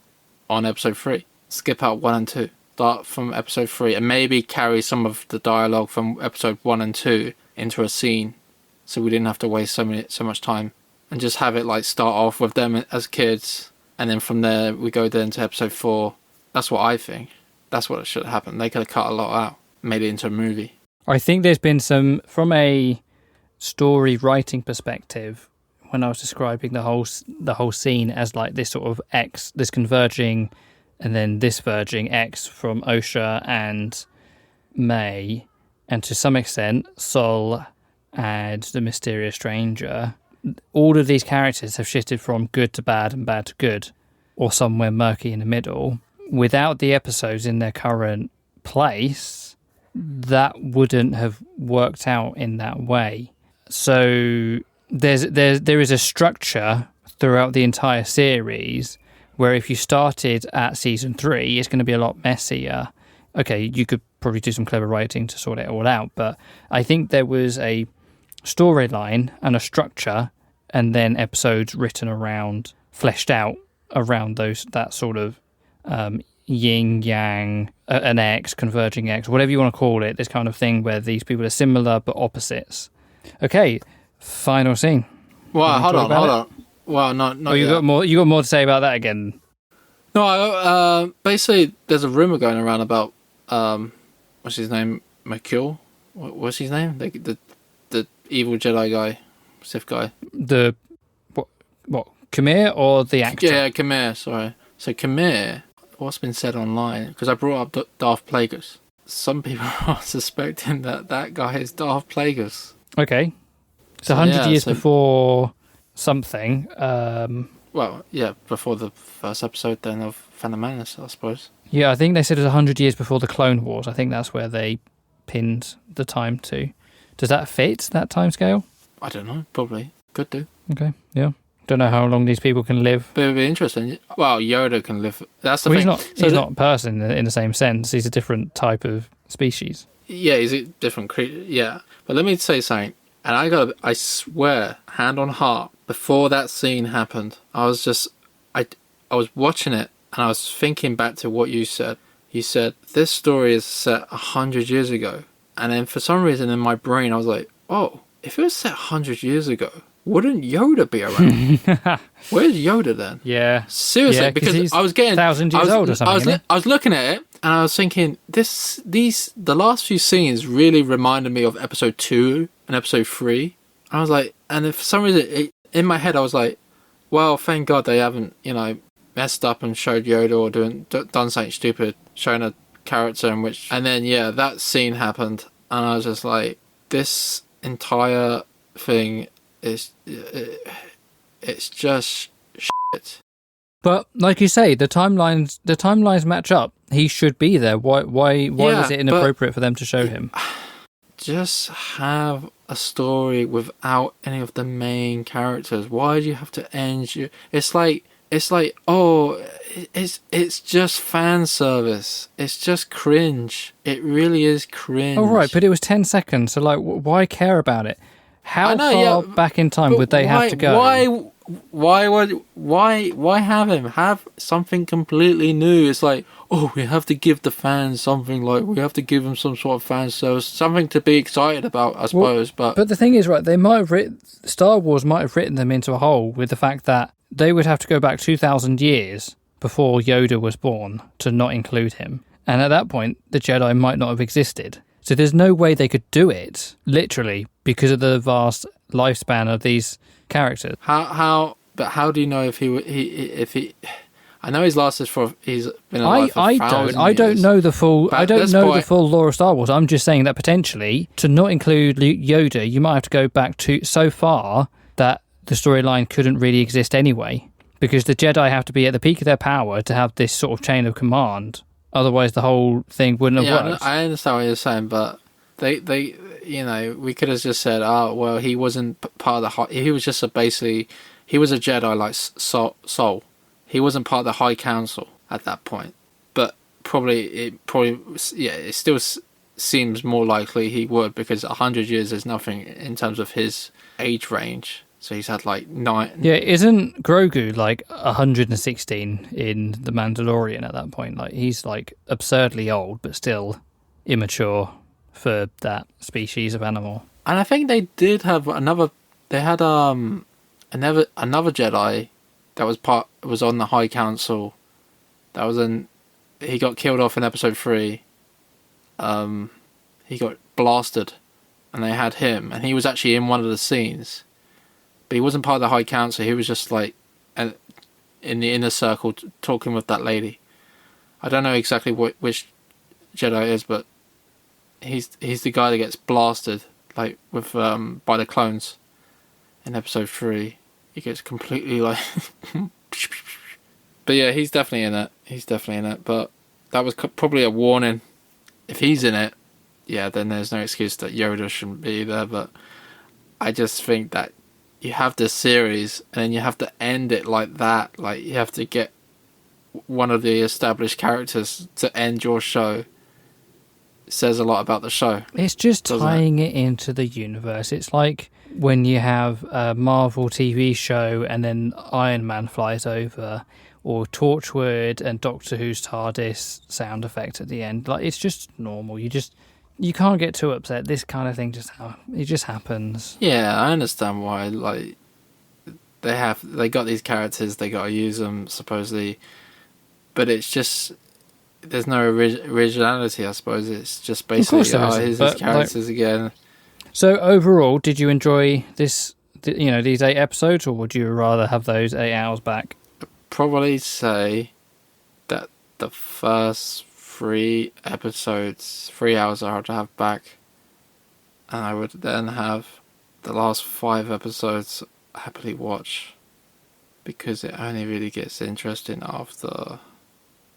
on episode 3. Skip out 1 and 2. Start from episode 3 and maybe carry some of the dialogue from episode 1 and 2 into a scene, so we didn't have to waste so much time, and just have it like start off with them as kids, and then from there we go then to episode 4. That's what I think. That's what should have happened. They could have cut a lot out, made it into a movie. I think there's been some, from a story writing perspective, when I was describing the whole scene as like this sort of X, this converging, and then this verging X from Osha and May, and to some extent Sol and the mysterious stranger. All of these characters have shifted from good to bad and bad to good, or somewhere murky in the middle. Without the episodes in their current place, that wouldn't have worked out in that way. So there is a structure throughout the entire series where if you started at season 3, it's going to be a lot messier. Okay, you could probably do some clever writing to sort it all out, but I think there was a storyline and a structure, and then episodes written around, fleshed out around that sort of yin yang, an X, converging X, whatever you want to call it, this kind of thing where these people are similar but opposites. Okay, final scene. Well, hold on. Well, not you yet. You got more to say about that again? No, basically, there's a rumor going around about what's his name, McCure. What's his name? The evil Jedi guy, Sith guy. The what? Khmer or the actor? Yeah, Khmer. Sorry. So Khmer. What's been said online? Because I brought up Darth Plagueis. Some people are suspecting that guy is Darth Plagueis. Okay. So 100 years before something. Well, yeah, before the first episode then of Phantom Menace, I suppose. Yeah, I think they said it was 100 years before the Clone Wars. I think that's where they pinned the time to. Does that fit, that timescale? I don't know. Probably. Could do. Okay, yeah. Don't know how long these people can live. But it'd be interesting. Well, Yoda can live. That's the thing. He's not a person in the same sense. He's a different type of species. Yeah, he's a different creature. Yeah. But let me say something. And I swear, hand on heart, before that scene happened, I was watching it and I was thinking back to what you said. You said, this story is set 100 years ago. And then for some reason in my brain, I was like, oh, if it was set 100 years ago, wouldn't Yoda be around? Where's Yoda then? Yeah. Seriously, Yeah, because I was getting 1,000 years old or something. I was looking at it and I was thinking, the last few scenes really reminded me of episode 2 and episode 3. And I was like, and if for some reason in my head I was like, well, thank God they haven't, messed up and showed Yoda or done something stupid, showing a character in which, and then that scene happened, and I was just like, this entire thing is, it's just shit. But like you say, the timelines match up. He should be there. Why was it inappropriate for them to show him? Just have a story without any of the main characters. Why do you have to end you? It's like it's just fan service. It's just cringe. It really is cringe. Oh right, but it was 10 seconds. So like, why care about it? How far back in time would they have to go? Why have him? Have something completely new. It's like, oh, we have to give the fans something, like we have to give them some sort of fan service, something to be excited about, I suppose. But the thing is, right, they might have Star Wars might have written them into a hole with the fact that they would have to go back 2,000 years before Yoda was born to not include him, and at that point, the Jedi might not have existed. So there's no way they could do it, literally, because of the vast lifespan of these characters. How do you know if he? I know he's been alive for I don't know the full the full lore of Star Wars. I'm just saying that potentially to not include Yoda, you might have to go back to so far that the storyline couldn't really exist anyway, because the Jedi have to be at the peak of their power to have this sort of chain of command. Otherwise, the whole thing wouldn't have worked. I understand what you're saying, but they we could have just said, oh well, he wasn't part of the he was just he was a Jedi like Soul. He wasn't part of the High Council at that point, but it still seems more likely he would, because 100 years is nothing in terms of his age range. So he's had like 9. Yeah, isn't Grogu like 116 in The Mandalorian at that point? Like he's like absurdly old, but still immature for that species of animal. And I think they did have another. They had another Jedi that was on the High Council. That was he got killed off in episode 3. He got blasted, and they had him, and he was actually in one of the scenes. But he wasn't part of the High Council. He was just like in the inner circle talking with that lady. I don't know exactly which Jedi it is, but he's the guy that gets blasted like with by the clones in episode 3. He gets completely like. But yeah, he's definitely in it. But that was probably a warning. If he's in it, yeah, then there's no excuse that Yoda shouldn't be there. But I just think that you have this series and then you have to end it like that. Like you have to get one of the established characters to end your show. It says a lot about the show. It's just tying it into the universe. It's like when you have a Marvel TV show and then Iron Man flies over, or Torchwood and Doctor Who's TARDIS sound effect at the end. Like it's just normal. You can't get too upset. This kind of thing just happens. Yeah, I understand why. Like they got these characters, they got to use them supposedly, but it's just there's no originality. I suppose it's just basically here's these characters again. So overall, did you enjoy this? These 8 episodes, or would you rather have those 8 hours back? I'd probably say that the first 3 episodes, 3 hours, I had to have back, and I would then have the last 5 episodes happily watch, because it only really gets interesting after.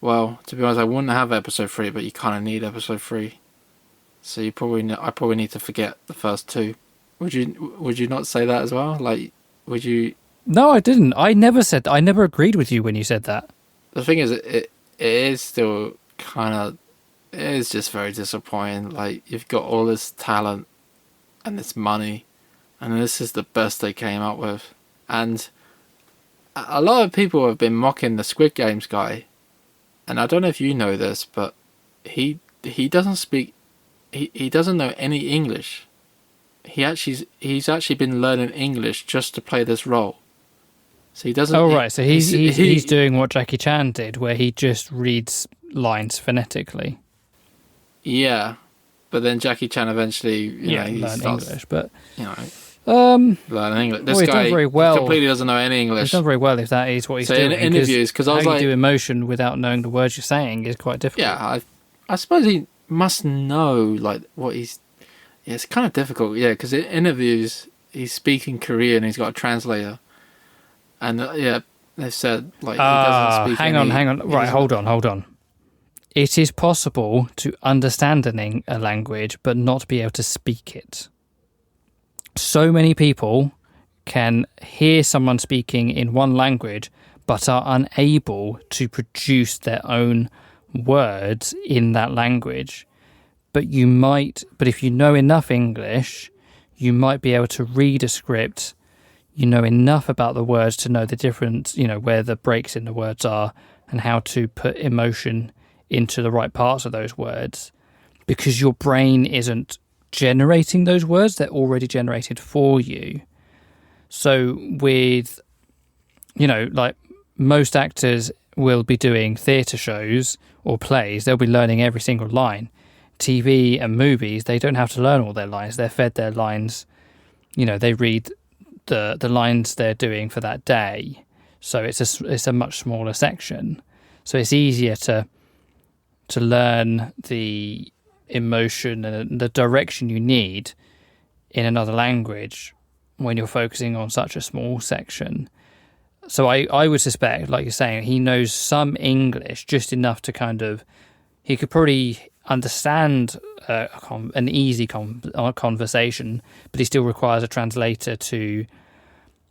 Well, to be honest, I wouldn't have episode 3, but you kind of need episode 3. So I probably need to forget the first 2. Would you not say that as well? Like, would you? No, I didn't. I never said that. I never agreed with you when you said that. The thing is, it is still it is just very disappointing. Like, you've got all this talent and this money, and this is the best they came up with. And a lot of people have been mocking the Squid Games guy, and I don't know if you know this, but he doesn't speak. He doesn't know any English. he's actually been learning English just to play this role. So he doesn't. Oh right, so he's doing what Jackie Chan did, where he just reads lines phonetically. Yeah, but then Jackie Chan eventually, he learn starts, English, but learning English. This he's guy done very well. Completely doesn't know any English. He's done very well if that is what he's doing. In interviews, because I was like, you do emotion without knowing the words you're saying is quite difficult. Yeah, I suppose he must know like what he's. Yeah, it's kind of difficult. Yeah, because in interviews he's speaking Korean. He's got a translator, and they've said like he doesn't speak. Hang on. Right, hold on. It is possible to understand a language but not be able to speak it. So many people can hear someone speaking in one language but are unable to produce their own words in that language. But if you know enough English, you might be able to read a script. You know enough about the words to know the difference, where the breaks in the words are and how to put emotion into the right parts of those words, because your brain isn't generating those words, they're already generated for you. So with, like most actors will be doing theatre shows or plays, they'll be learning every single line. TV and movies, they don't have to learn all their lines. They're fed their lines. They read the lines they're doing for that day. So it's a much smaller section. So it's easier to learn the emotion and the direction you need in another language when you're focusing on such a small section. So I would suspect, like you're saying, he knows some English, just enough to he could probably understand an easy conversation, but he still requires a translator to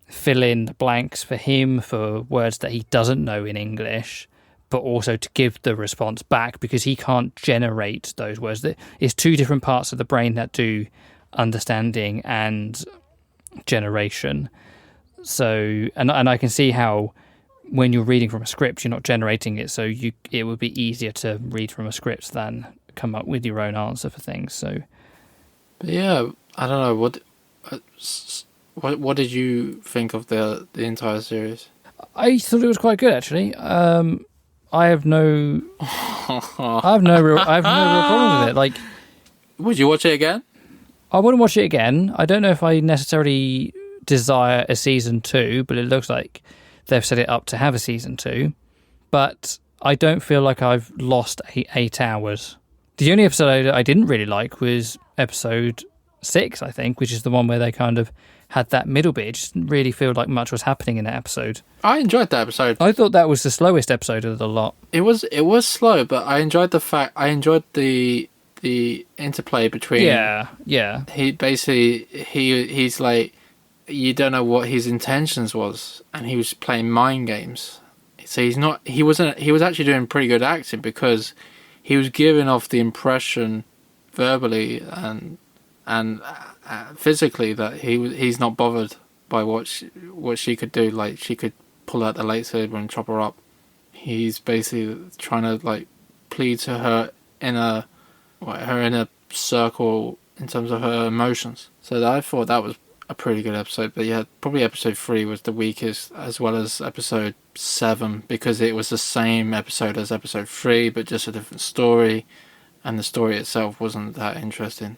fill in the blanks for him for words that he doesn't know in English, but also to give the response back, because he can't generate those words. It's two different parts of the brain that do understanding and generation. So, and I can see how when you're reading from a script, you're not generating it, so it would be easier to read from a script than come up with your own answer for things. So, but yeah, I don't know what did you think of the entire series? I thought it was quite good, actually. I have no real problem with it. Like, would you watch it again? I wouldn't watch it again. I don't know if I necessarily desire a season 2, but it looks like they've set it up to have a season 2. But I don't feel like I've lost 8 hours. The only episode I didn't really like was episode 6, I think, which is the one where they kind of had that middle bit. It just didn't really feel like much was happening in that episode. I enjoyed that episode. I thought that was the slowest episode of the lot. It was slow, but I enjoyed the interplay between. Yeah. He's like, you don't know what his intentions was, and he was playing mind games. So he was actually doing pretty good acting, because he was giving off the impression verbally and physically that he's not bothered by what she could do. Like, she could pull out the lightsaber and chop her up. He's basically trying to like plead to her in a circle in terms of her emotions. So I thought that was a pretty good episode. But yeah, probably episode 3 was the weakest, as well as episode 7, because it was the same episode as episode 3 but just a different story, and the story itself wasn't that interesting.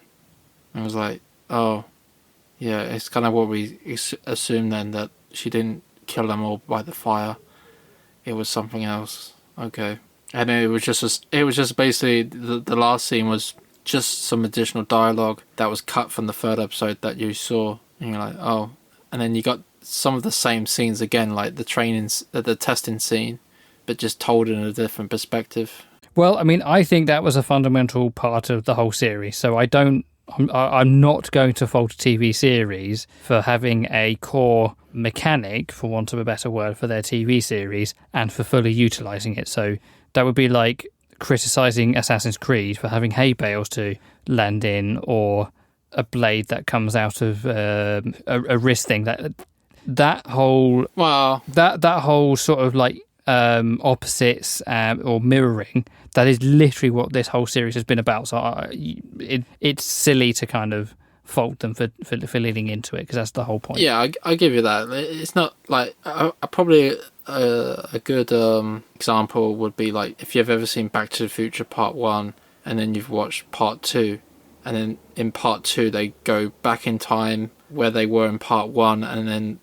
I was like, oh yeah, it's kind of what we assumed then, that she didn't kill them all by the fire. It was something else. Okay. And it was just basically the last scene was just some additional dialogue that was cut from the 3rd episode that you saw, and you're like, oh. And then you got some of the same scenes again, like the testing scene, but just told in a different perspective. Well, I mean, I think that was a fundamental part of the whole series, so I'm not going to fault a TV series for having a core mechanic, for want of a better word, for their TV series, and for fully utilising it. So that would be like criticising Assassin's Creed for having hay bales to land in, or a blade that comes out of a wrist thing. That whole sort of like opposites or mirroring, that is literally what this whole series has been about. So it's silly to kind of fault them for leading into it, because that's the whole point. Yeah, I give you that. It's not like probably a good example would be like if you've ever seen Back to the Future Part 1 and then you've watched Part 2, and then in Part 2 they go back in time where they were in Part 1, and then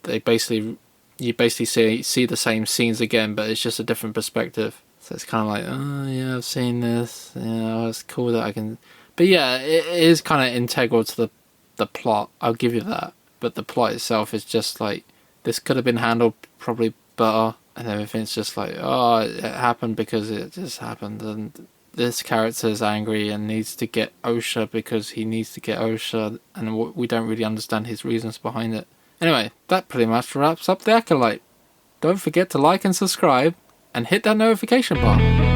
you basically see the same scenes again, but it's just a different perspective. So it's kind of like, oh yeah, I've seen this. Yeah, it's cool that I can. But yeah, it is kind of integral to the plot. I'll give you that. But the plot itself is just like, this could have been handled probably better, and everything's just like, oh, it happened because it just happened, and this character is angry and needs to get OSHA because he needs to get OSHA, and we don't really understand his reasons behind it. Anyway, that pretty much wraps up the Acolyte. Don't forget to like and subscribe, and hit that notification bar.